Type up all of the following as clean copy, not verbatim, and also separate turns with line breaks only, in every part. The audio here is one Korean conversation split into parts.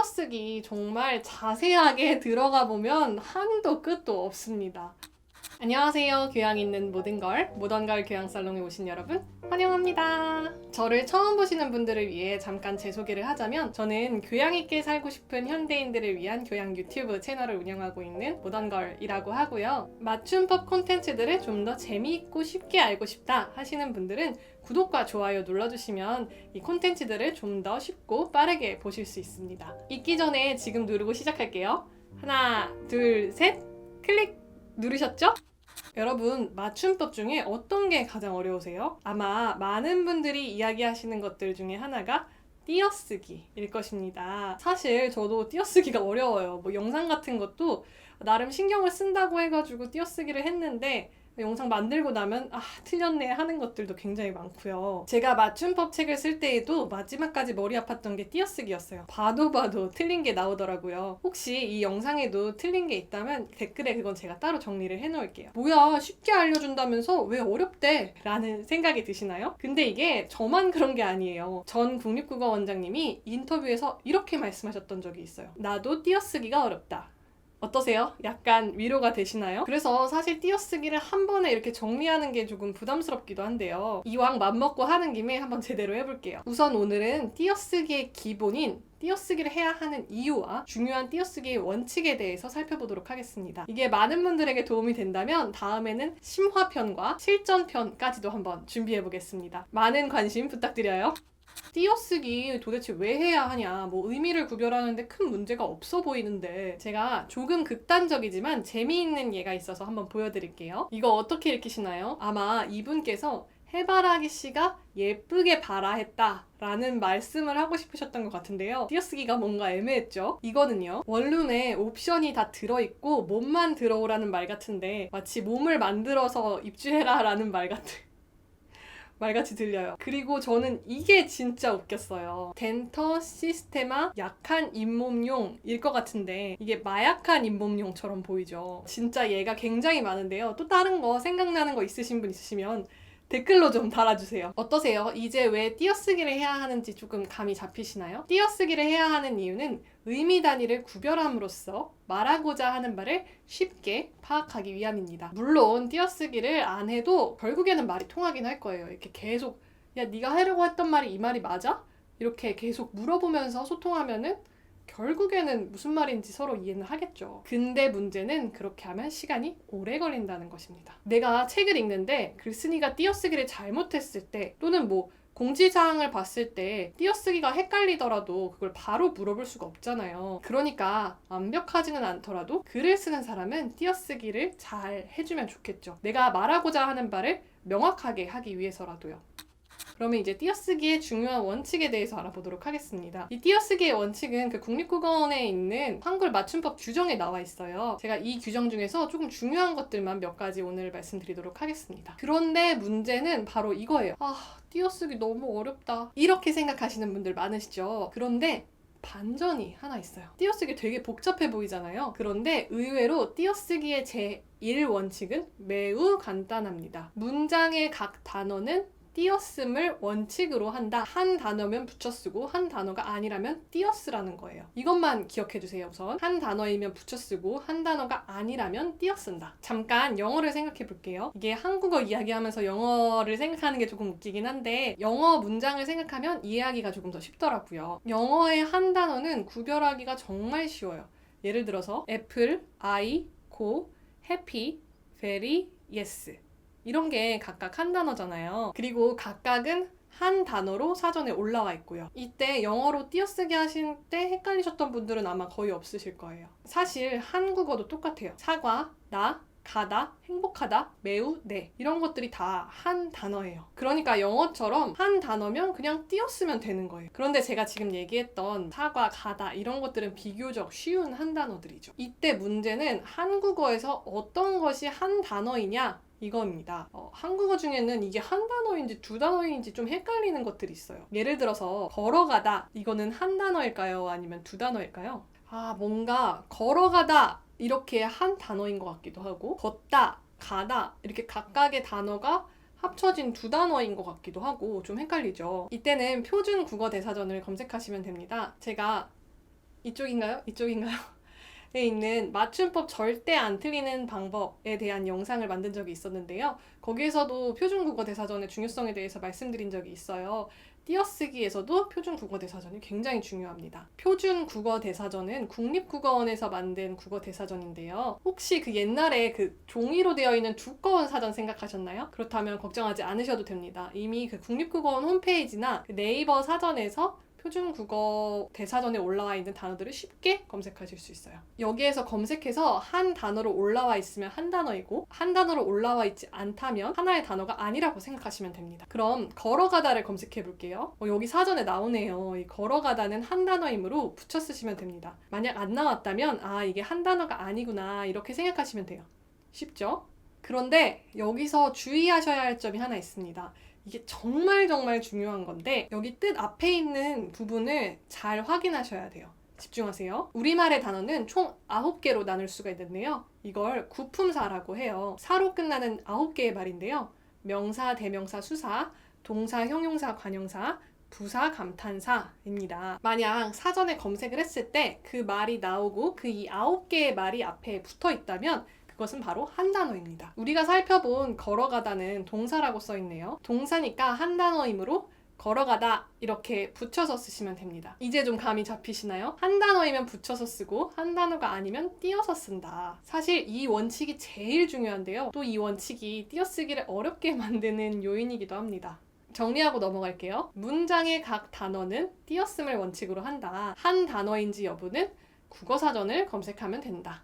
띄어쓰기 정말 자세하게 들어가 보면 한도 끝도 없습니다. 안녕하세요. 교양 있는 모던걸 교양살롱에 오신 여러분 환영합니다. 저를 처음 보시는 분들을 위해 잠깐 제 소개를 하자면, 저는 교양 있게 살고 싶은 현대인들을 위한 교양 유튜브 채널을 운영하고 있는 모던걸이라고 하고요. 맞춤법 콘텐츠들을 좀 더 재미있고 쉽게 알고 싶다 하시는 분들은 구독과 좋아요 눌러주시면 이 콘텐츠들을 좀 더 쉽고 빠르게 보실 수 있습니다. 읽기 전에 지금 누르고 시작할게요. 하나, 둘, 셋! 클릭! 누르셨죠? 여러분, 맞춤법 중에 어떤 게 가장 어려우세요? 아마 많은 분들이 이야기하시는 것들 중에 하나가 띄어쓰기일 것입니다. 사실 저도 띄어쓰기가 어려워요. 영상 같은 것도 나름 신경을 쓴다고 해가지고 띄어쓰기를 했는데, 영상 만들고 나면 틀렸네 하는 것들도 굉장히 많고요. 제가 맞춤법 책을 쓸 때에도 마지막까지 머리 아팠던 게 띄어쓰기였어요. 봐도 틀린 게 나오더라고요. 혹시 이 영상에도 틀린 게 있다면 댓글에 그건 제가 따로 정리를 해놓을게요. 뭐야, 쉽게 알려준다면서 왜 어렵대? 라는 생각이 드시나요? 근데 이게 저만 그런 게 아니에요. 전 국립국어 원장님이 인터뷰에서 이렇게 말씀하셨던 적이 있어요. 나도 띄어쓰기가 어렵다. 어떠세요? 약간 위로가 되시나요? 그래서 사실 띄어쓰기를 한 번에 이렇게 정리하는 게 조금 부담스럽기도 한데요. 이왕 맘먹고 하는 김에 한번 제대로 해볼게요. 우선 오늘은 띄어쓰기의 기본인 띄어쓰기를 해야 하는 이유와 중요한 띄어쓰기의 원칙에 대해서 살펴보도록 하겠습니다. 이게 많은 분들에게 도움이 된다면 다음에는 심화편과 실전편까지도 한번 준비해보겠습니다. 많은 관심 부탁드려요. 띄어쓰기 도대체 왜 해야 하냐, 의미를 구별하는데 큰 문제가 없어 보이는데, 제가 조금 극단적이지만 재미있는 예가 있어서 한번 보여드릴게요. 이거 어떻게 읽히시나요? 아마 이분께서 해바라기 씨가 예쁘게 바라 했다 라는 말씀을 하고 싶으셨던 것 같은데요. 띄어쓰기가 뭔가 애매했죠? 이거는요, 원룸에 옵션이 다 들어있고 몸만 들어오라는 말 같은데, 마치 몸을 만들어서 입주해라 라는 말같이 들려요. 그리고 저는 이게 진짜 웃겼어요. 덴터 시스테마 약한 잇몸용일 것 같은데 이게 마약한 잇몸용처럼 보이죠. 진짜 얘가 굉장히 많은데요. 또 다른 거 생각나는 거 있으신 분 있으시면 댓글로 좀 달아주세요. 어떠세요? 이제 왜 띄어쓰기를 해야 하는지 조금 감이 잡히시나요? 띄어쓰기를 해야 하는 이유는 의미 단위를 구별함으로써 말하고자 하는 말을 쉽게 파악하기 위함입니다. 물론 띄어쓰기를 안 해도 결국에는 말이 통하긴 할 거예요. 이렇게 계속 야, 네가 하려고 했던 말이 이 말이 맞아? 이렇게 계속 물어보면서 소통하면은 결국에는 무슨 말인지 서로 이해는 하겠죠. 근데 문제는 그렇게 하면 시간이 오래 걸린다는 것입니다. 내가 책을 읽는데 글쓴이가 띄어쓰기를 잘못했을 때, 또는 공지사항을 봤을 때 띄어쓰기가 헷갈리더라도 그걸 바로 물어볼 수가 없잖아요. 그러니까 완벽하지는 않더라도 글을 쓰는 사람은 띄어쓰기를 잘 해주면 좋겠죠. 내가 말하고자 하는 바를 명확하게 하기 위해서라도요. 그러면 이제 띄어쓰기의 중요한 원칙에 대해서 알아보도록 하겠습니다. 이 띄어쓰기의 원칙은 그 국립국어원에 있는 한글 맞춤법 규정에 나와 있어요. 제가 이 규정 중에서 조금 중요한 것들만 몇 가지 오늘 말씀드리도록 하겠습니다. 그런데 문제는 바로 이거예요. 띄어쓰기 너무 어렵다, 이렇게 생각하시는 분들 많으시죠? 그런데 반전이 하나 있어요. 띄어쓰기 되게 복잡해 보이잖아요. 그런데 의외로 띄어쓰기의 제1원칙은 매우 간단합니다. 문장의 각 단어는 띄어쓰기를 원칙으로 한다. 한 단어면 붙여쓰고 한 단어가 아니라면 띄어쓰라는 거예요. 이것만 기억해주세요. 우선 한 단어이면 붙여쓰고 한 단어가 아니라면 띄어쓴다. 잠깐 영어를 생각해 볼게요. 이게 한국어 이야기하면서 영어를 생각하는 게 조금 웃기긴 한데, 영어 문장을 생각하면 이해하기가 조금 더 쉽더라고요. 영어의 한 단어는 구별하기가 정말 쉬워요. 예를 들어서 애플, I, go, happy, very, yes, 이런 게 각각 한 단어잖아요. 그리고 각각은 한 단어로 사전에 올라와 있고요. 이때 영어로 띄어쓰기 하실 때 헷갈리셨던 분들은 아마 거의 없으실 거예요. 사실 한국어도 똑같아요. 사과, 나, 가다, 행복하다, 매우, 네, 이런 것들이 다 한 단어예요. 그러니까 영어처럼 한 단어면 그냥 띄어쓰면 되는 거예요. 그런데 제가 지금 얘기했던 사과, 가다 이런 것들은 비교적 쉬운 한 단어들이죠. 이때 문제는 한국어에서 어떤 것이 한 단어이냐, 이겁니다. 한국어 중에는 이게 한 단어인지 두 단어인지 좀 헷갈리는 것들이 있어요. 예를 들어서 걸어가다, 이거는 한 단어일까요? 아니면 두 단어일까요? 뭔가 걸어가다 이렇게 한 단어인 것 같기도 하고, 걷다, 가다 이렇게 각각의 단어가 합쳐진 두 단어인 것 같기도 하고 좀 헷갈리죠. 이때는 표준 국어 대사전을 검색하시면 됩니다. 제가 이쪽인가요? 이쪽인가요? 에 있는 맞춤법 절대 안 틀리는 방법에 대한 영상을 만든 적이 있었는데요. 거기에서도 표준국어 대사전의 중요성에 대해서 말씀드린 적이 있어요. 띄어쓰기에서도 표준국어 대사전이 굉장히 중요합니다. 표준국어 대사전은 국립국어원에서 만든 국어 대사전인데요. 혹시 그 옛날에 그 종이로 되어 있는 두꺼운 사전 생각하셨나요? 그렇다면 걱정하지 않으셔도 됩니다. 이미 그 국립국어원 홈페이지나 그 네이버 사전에서 표준국어 대사전에 올라와 있는 단어들을 쉽게 검색하실 수 있어요. 여기에서 검색해서 한 단어로 올라와 있으면 한 단어이고 한 단어로 올라와 있지 않다면 하나의 단어가 아니라고 생각하시면 됩니다. 그럼 걸어가다를 검색해 볼게요. 여기 사전에 나오네요. 이 걸어가다는 한 단어이므로 붙여 쓰시면 됩니다. 만약 안 나왔다면 이게 한 단어가 아니구나 이렇게 생각하시면 돼요. 쉽죠? 그런데 여기서 주의하셔야 할 점이 하나 있습니다. 이게 정말 중요한 건데 여기 뜻 앞에 있는 부분을 잘 확인하셔야 돼요. 집중하세요. 우리말의 단어는 총 9개로 나눌 수가 있는데요. 이걸 구품사라고 해요. 사로 끝나는 9개의 말인데요. 명사, 대명사, 수사, 동사, 형용사, 관형사, 부사, 감탄사입니다. 만약 사전에 검색을 했을 때 그 말이 나오고 그 이 9개의 말이 앞에 붙어 있다면 그것은 바로 한 단어입니다. 우리가 살펴본 걸어가다는 동사라고 써있네요. 동사니까 한 단어이므로 걸어가다 이렇게 붙여서 쓰시면 됩니다. 이제 좀 감이 잡히시나요? 한 단어이면 붙여서 쓰고 한 단어가 아니면 띄어서 쓴다. 사실 이 원칙이 제일 중요한데요. 또 이 원칙이 띄어쓰기를 어렵게 만드는 요인이기도 합니다. 정리하고 넘어갈게요. 문장의 각 단어는 띄어쓰기를 원칙으로 한다. 한 단어인지 여부는 국어사전을 검색하면 된다.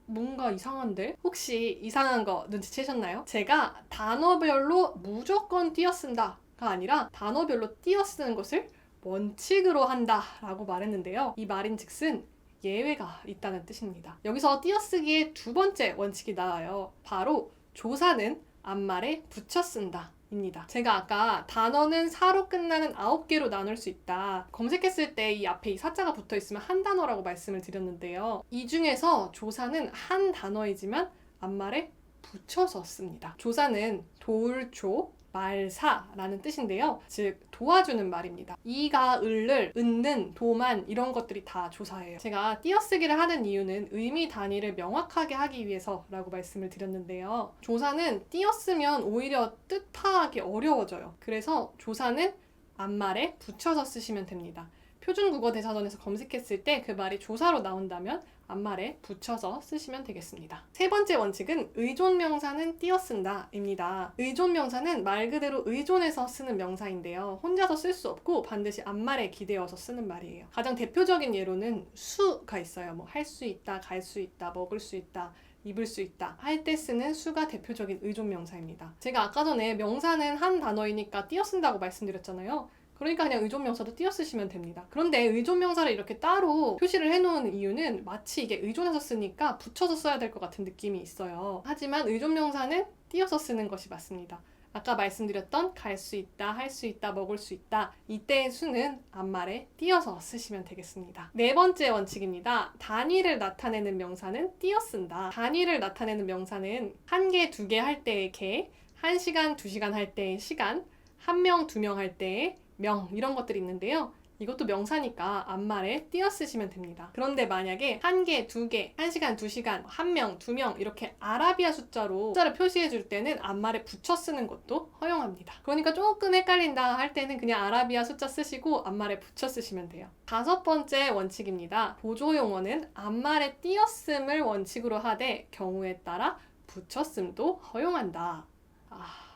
뭔가 이상한데? 혹시 이상한 거 눈치채셨나요? 제가 단어별로 무조건 띄어쓴다가 아니라 단어별로 띄어쓰는 것을 원칙으로 한다 라고 말했는데요. 이 말인즉슨 예외가 있다는 뜻입니다. 여기서 띄어쓰기의 두 번째 원칙이 나와요. 바로 조사는 앞말에 붙여 쓴다 입니다. 제가 아까 단어는 사로 끝나는 9개로 나눌 수 있다. 검색했을 때 이 앞에 이 사자가 붙어 있으면 한 단어라고 말씀을 드렸는데요. 이 중에서 조사는 한 단어이지만 앞말에 붙여서 씁니다. 조사는 돌조, 말사라는 뜻인데요. 즉 도와주는 말입니다. 이가, 을을, 은는, 도만 이런 것들이 다 조사예요. 제가 띄어쓰기를 하는 이유는 의미 단위를 명확하게 하기 위해서라고 말씀을 드렸는데요. 조사는 띄어쓰면 오히려 뜻 파악이 어려워져요. 그래서 조사는 앞말에 붙여서 쓰시면 됩니다. 표준국어 대사전에서 검색했을 때 그 말이 조사로 나온다면 앞말에 붙여서 쓰시면 되겠습니다. 세 번째 원칙은 의존명사는 띄어쓴다 입니다. 의존명사는 말 그대로 의존해서 쓰는 명사인데요. 혼자서 쓸 수 없고 반드시 앞말에 기대어서 쓰는 말이에요. 가장 대표적인 예로는 수가 있어요. 할 수 있다, 갈 수 있다, 먹을 수 있다, 입을 수 있다 할 때 쓰는 수가 대표적인 의존명사입니다. 제가 아까 전에 명사는 한 단어이니까 띄어쓴다고 말씀드렸잖아요. 그러니까 그냥 의존명사도 띄어쓰시면 됩니다. 그런데 의존명사를 이렇게 따로 표시를 해놓은 이유는 마치 이게 의존해서 쓰니까 붙여서 써야 될 것 같은 느낌이 있어요. 하지만 의존명사는 띄어서 쓰는 것이 맞습니다. 아까 말씀드렸던 갈 수 있다, 할 수 있다, 먹을 수 있다 이때의 수는 앞말에 띄어서 쓰시면 되겠습니다. 네 번째 원칙입니다. 단위를 나타내는 명사는 띄어쓴다. 단위를 나타내는 명사는 한 개, 두 개 할 때의 개, 1시간, 2시간 할 때의 시간, 한 명, 두 명 할 때의 명 이런 것들이 있는데요. 이것도 명사니까 앞말에 띄어 쓰시면 됩니다. 그런데 만약에 한 개, 두 개, 1시간, 2시간, 한 명, 두 명 이렇게 아라비아 숫자를 표시해 줄 때는 앞말에 붙여 쓰는 것도 허용합니다. 그러니까 조금 헷갈린다 할 때는 그냥 아라비아 숫자 쓰시고 앞말에 붙여 쓰시면 돼요. 다섯 번째 원칙입니다. 보조용어는 앞말에 띄어 씀을 원칙으로 하되 경우에 따라 붙여 씀도 허용한다.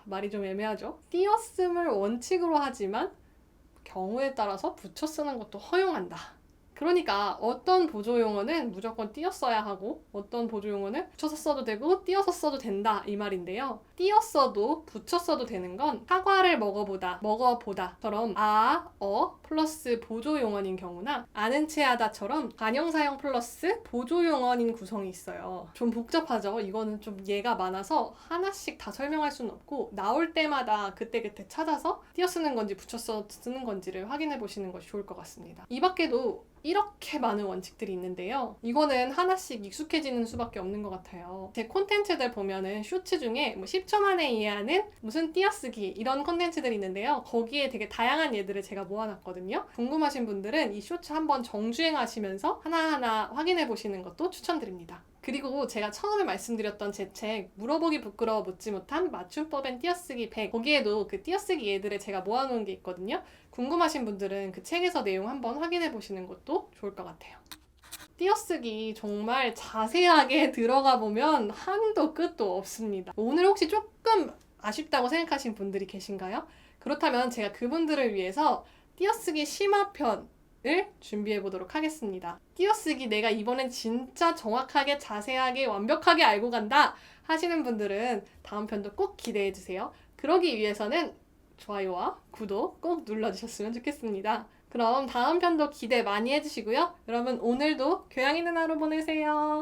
말이 좀 애매하죠? 띄어 씀을 원칙으로 하지만 경우에 따라서 붙여 쓰는 것도 허용한다. 그러니까 어떤 보조용어는 무조건 띄어 써야 하고 어떤 보조용어는 붙여서 써도 되고 띄어서 써도 된다 이 말인데요. 띄어 써도 붙여 써도 되는 건 사과를 먹어보다처럼 플러스 보조용어인 경우나 아는 체 하다처럼 관형사형 플러스 보조용어인 구성이 있어요. 좀 복잡하죠? 이거는 좀 예가 많아서 하나씩 다 설명할 수는 없고 나올 때마다 그때그때 찾아서 띄어 쓰는 건지 붙여 쓰는 건지를 확인해 보시는 것이 좋을 것 같습니다. 이 밖에도 이렇게 많은 원칙들이 있는데요. 이거는 하나씩 익숙해지는 수밖에 없는 것 같아요. 제 콘텐츠들 보면은 쇼츠 중에 뭐 10초 만에 이해하는 무슨 띄어쓰기 이런 콘텐츠들이 있는데요. 거기에 되게 다양한 예들을 제가 모아놨거든요. 궁금하신 분들은 이 쇼츠 한번 정주행하시면서 하나하나 확인해 보시는 것도 추천드립니다. 그리고 제가 처음에 말씀드렸던 제 책 물어보기 부끄러워 묻지 못한 맞춤법엔 띄어쓰기 100 거기에도 그 띄어쓰기 예들을 제가 모아놓은 게 있거든요. 궁금하신 분들은 그 책에서 내용 한번 확인해 보시는 것도 좋을 것 같아요. 띄어쓰기 정말 자세하게 들어가 보면 한도 끝도 없습니다. 오늘 혹시 조금 아쉽다고 생각하신 분들이 계신가요? 그렇다면 제가 그분들을 위해서 띄어쓰기 심화편을 준비해 보도록 하겠습니다. 띄어쓰기 내가 이번엔 진짜 정확하게 자세하게 완벽하게 알고 간다 하시는 분들은 다음 편도 꼭 기대해 주세요. 그러기 위해서는 좋아요와 구독 꼭 눌러주셨으면 좋겠습니다. 그럼 다음 편도 기대 많이 해주시고요. 여러분 오늘도 교양 있는 하루 보내세요.